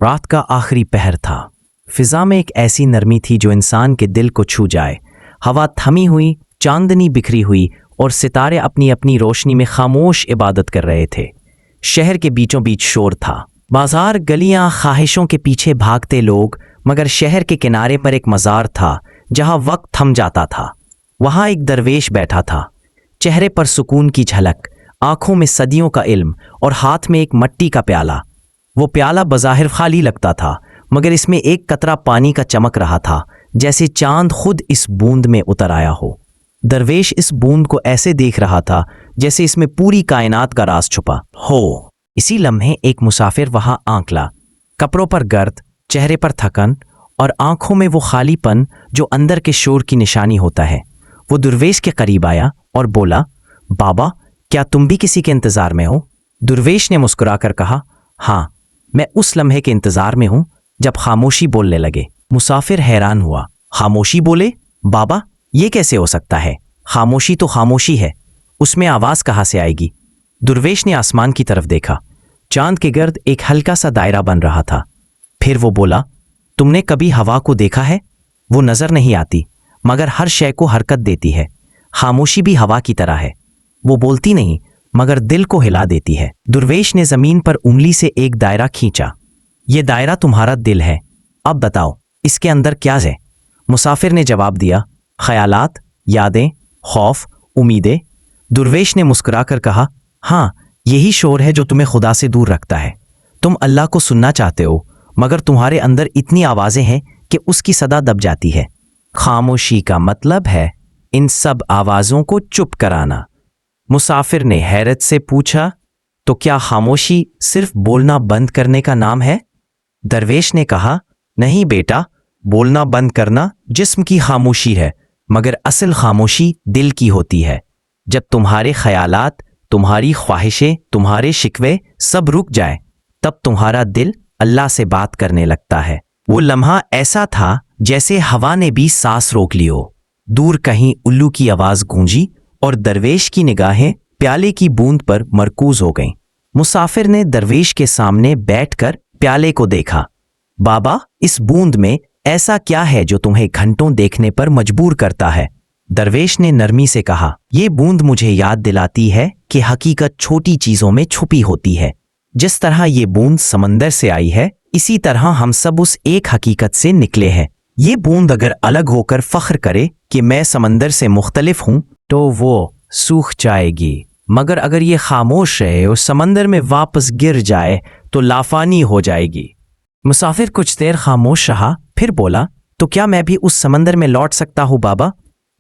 रात का आखिरी पहर था। फिजा में एक ऐसी नरमी थी जो इंसान के दिल को छू जाए। हवा थमी हुई, चांदनी बिखरी हुई और सितारे अपनी अपनी रोशनी में खामोश इबादत कर रहे थे। शहर के बीचों बीच शोर था, बाजार, गलियां, ख्वाहिशों के पीछे भागते लोग, मगर शहर के किनारे पर एक मज़ार था जहां वक्त थम जाता था। वहां एक दरवेश बैठा था, चेहरे पर सुकून की झलक, आंखों में सदियों का इल्म और हाथ में एक मट्टी का प्याला। वो प्याला बज़ाहिर खाली लगता था, मगर इसमें एक कतरा पानी का चमक रहा था, जैसे चांद खुद इस बूंद में उतर आया हो। दरवेश इस बूंद को ऐसे देख रहा था जैसे इसमें पूरी कायनात का राज छुपा हो। इसी लम्हे एक मुसाफिर वहां आंकला, कपड़ों पर गर्द, चेहरे पर थकन और आंखों में वो खालीपन जो अंदर के शोर की निशानी होता है। वो दरवेश के करीब आया और बोला, बाबा, क्या तुम भी किसी के इंतजार में हो? दरवेश ने मुस्कुराकर कहा, हाँ, मैं उस लम्हे के इंतजार में हूं जब खामोशी बोलने लगे। मुसाफिर हैरान हुआ, खामोशी बोले? बाबा, ये कैसे हो सकता है? खामोशी तो खामोशी है, उसमें आवाज कहाँ से आएगी? दरवेश ने आसमान की तरफ देखा। चांद के गर्द एक हल्का सा दायरा बन रहा था। फिर वो बोला, तुमने कभी हवा को देखा है? वो नजर नहीं आती, मगर हर शय को हरकत देती है। खामोशी भी हवा की तरह है, वो बोलती नहीं मगर दिल को हिला देती है। दरवेश ने जमीन पर उंगली से एक दायरा खींचा। ये दायरा तुम्हारा दिल है, अब बताओ इसके अंदर क्या है? मुसाफिर ने जवाब दिया, ख्यालात, यादें, खौफ, उम्मीदें। दरवेश ने मुस्कुराकर कहा, हाँ, यही शोर है जो तुम्हें खुदा से दूर रखता है। तुम अल्लाह को सुनना चाहते हो, मगर तुम्हारे अंदर इतनी आवाजें हैं कि उसकी सदा दब जाती है। खामोशी का मतलब है इन सब आवाजों को चुप कराना। मुसाफिर ने हैरत से पूछा, तो क्या खामोशी सिर्फ बोलना बंद करने का नाम है? दरवेश ने कहा, नहीं बेटा, बोलना बंद करना जिस्म की खामोशी है, मगर असल खामोशी दिल की होती है। जब तुम्हारे ख्यालात, तुम्हारी ख्वाहिशें, तुम्हारे शिकवे सब रुक जाए, तब तुम्हारा दिल अल्लाह से बात करने लगता है। वो लम्हा ऐसा था जैसे हवा ने भी सांस रोक ली हो। दूर कहीं उल्लू की आवाज गूंजी और दरवेश की निगाहें प्याले की बूंद पर मरकूज हो गईं। मुसाफिर ने दरवेश के सामने बैठकर प्याले को देखा। बाबा, इस बूंद में ऐसा क्या है जो तुम्हें घंटों देखने पर मजबूर करता है? दरवेश ने नरमी से कहा, ये बूंद मुझे याद दिलाती है कि हकीकत छोटी चीजों में छुपी होती है। जिस तरह ये बूंद समंदर से आई है, इसी तरह हम सब उस एक हकीकत से निकले हैं। ये बूंद अगर अलग होकर फख्र करे कि मैं समंदर से मुख्तलिफ हूं, तो वो सूख जाएगी, मगर अगर ये खामोश रहे और समंदर में वापस गिर जाए तो लाफानी हो जाएगी। मुसाफिर कुछ देर खामोश रहा, फिर बोला, तो क्या मैं भी उस समंदर में लौट सकता हूं बाबा?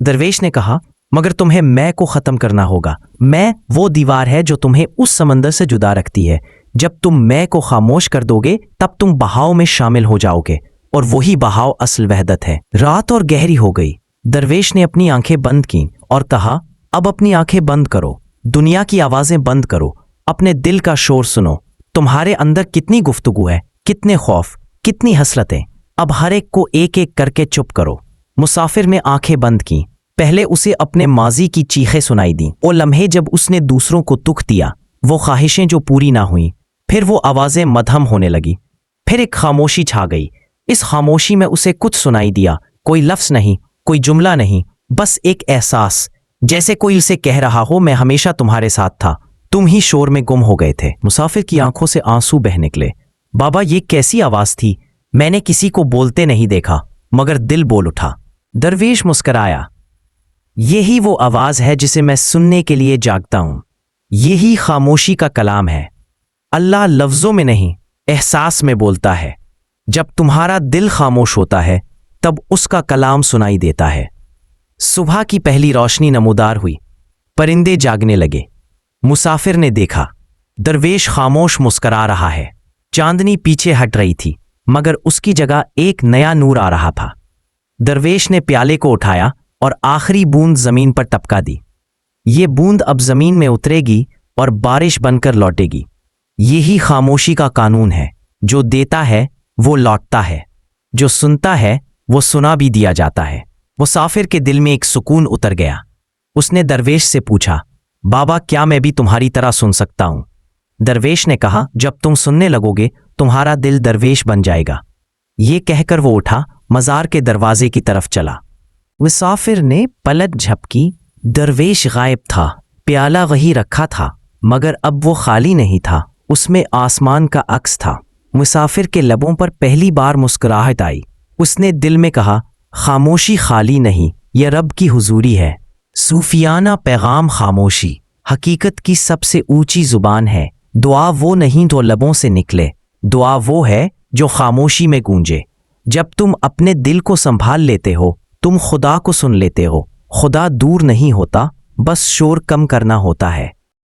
दरवेश ने कहा, मगर तुम्हें मैं को खत्म करना होगा। मैं वो दीवार है जो तुम्हें उस समंदर से जुदा रखती है। जब तुम मैं को खामोश कर दोगे, तब तुम बहाव में शामिल हो जाओगे, और वही बहाव असल वहदत है। रात और गहरी हो गई। दरवेश ने अपनी आंखें बंद की और कहा, अब अपनी आंखें बंद करो, दुनिया की आवाजें बंद करो, अपने दिल का शोर सुनो। तुम्हारे अंदर कितनी गुफ्तगू है, कितने खौफ, कितनी हसरतें। अब हर एक को एक एक करके चुप करो। मुसाफिर ने आंखें बंद की। पहले उसे अपने माजी की चीखें सुनाई दी, वो लम्हे जब उसने दूसरों को दुख दिया, वो ख्वाहिशें जो पूरी ना हुई। फिर वो आवाजें मध्यम होने लगी। फिर एक खामोशी छा गई। इस खामोशी में उसे कुछ सुनाई दिया, कोई लफ्ज नहीं, कोई जुमला नहीं, बस एक एहसास, जैसे कोई उसे कह रहा हो, मैं हमेशा तुम्हारे साथ था, तुम ही शोर में गुम हो गए थे। मुसाफिर की आंखों से आंसू बह निकले। बाबा, ये कैसी आवाज थी? मैंने किसी को बोलते नहीं देखा, मगर दिल बोल उठा। दरवेश मुस्कराया, यही वो आवाज है जिसे मैं सुनने के लिए जागता हूं। यही खामोशी का कलाम है। अल्लाह लफ्जों में नहीं, एहसास में बोलता है। जब तुम्हारा दिल खामोश होता है, तब उसका कलाम सुनाई देता है। सुबह की पहली रोशनी नमूदार हुई, परिंदे जागने लगे। मुसाफिर ने देखा, दरवेश खामोश मुस्करा रहा है। चांदनी पीछे हट रही थी, मगर उसकी जगह एक नया नूर आ रहा था। दरवेश ने प्याले को उठाया और आखिरी बूंद जमीन पर टपका दी। ये बूंद अब जमीन में उतरेगी और बारिश बनकर लौटेगी। यही खामोशी का कानून है। जो देता है वो लौटता है, जो सुनता है वो सुना भी दिया जाता है। मुसाफिर के दिल में एक सुकून उतर गया। उसने दरवेश से पूछा, बाबा, क्या मैं भी तुम्हारी तरह सुन सकता हूं? दरवेश ने कहा, जब तुम सुनने लगोगे तुम्हारा दिल दरवेश बन जाएगा। ये कहकर वो उठा, मज़ार के दरवाजे की तरफ चला। मुसाफिर ने पलक झपकी, दरवेश गायब था। प्याला वही रखा था, मगर अब वो खाली नहीं था, उसमें आसमान का अक्स था। मुसाफिर के लबों पर पहली बार मुस्कुराहट आई। उसने दिल में कहा, खामोशी खाली नहीं, यह रब की हुजूरी है। सूफियाना पैगाम खामोशी हकीकत की सबसे ऊंची जुबान है। दुआ वो नहीं जो लबों से निकले, दुआ वो है जो खामोशी में गूंजे। जब तुम अपने दिल को संभाल लेते हो, तुम खुदा को सुन लेते हो। खुदा दूर नहीं होता, बस शोर कम करना होता है।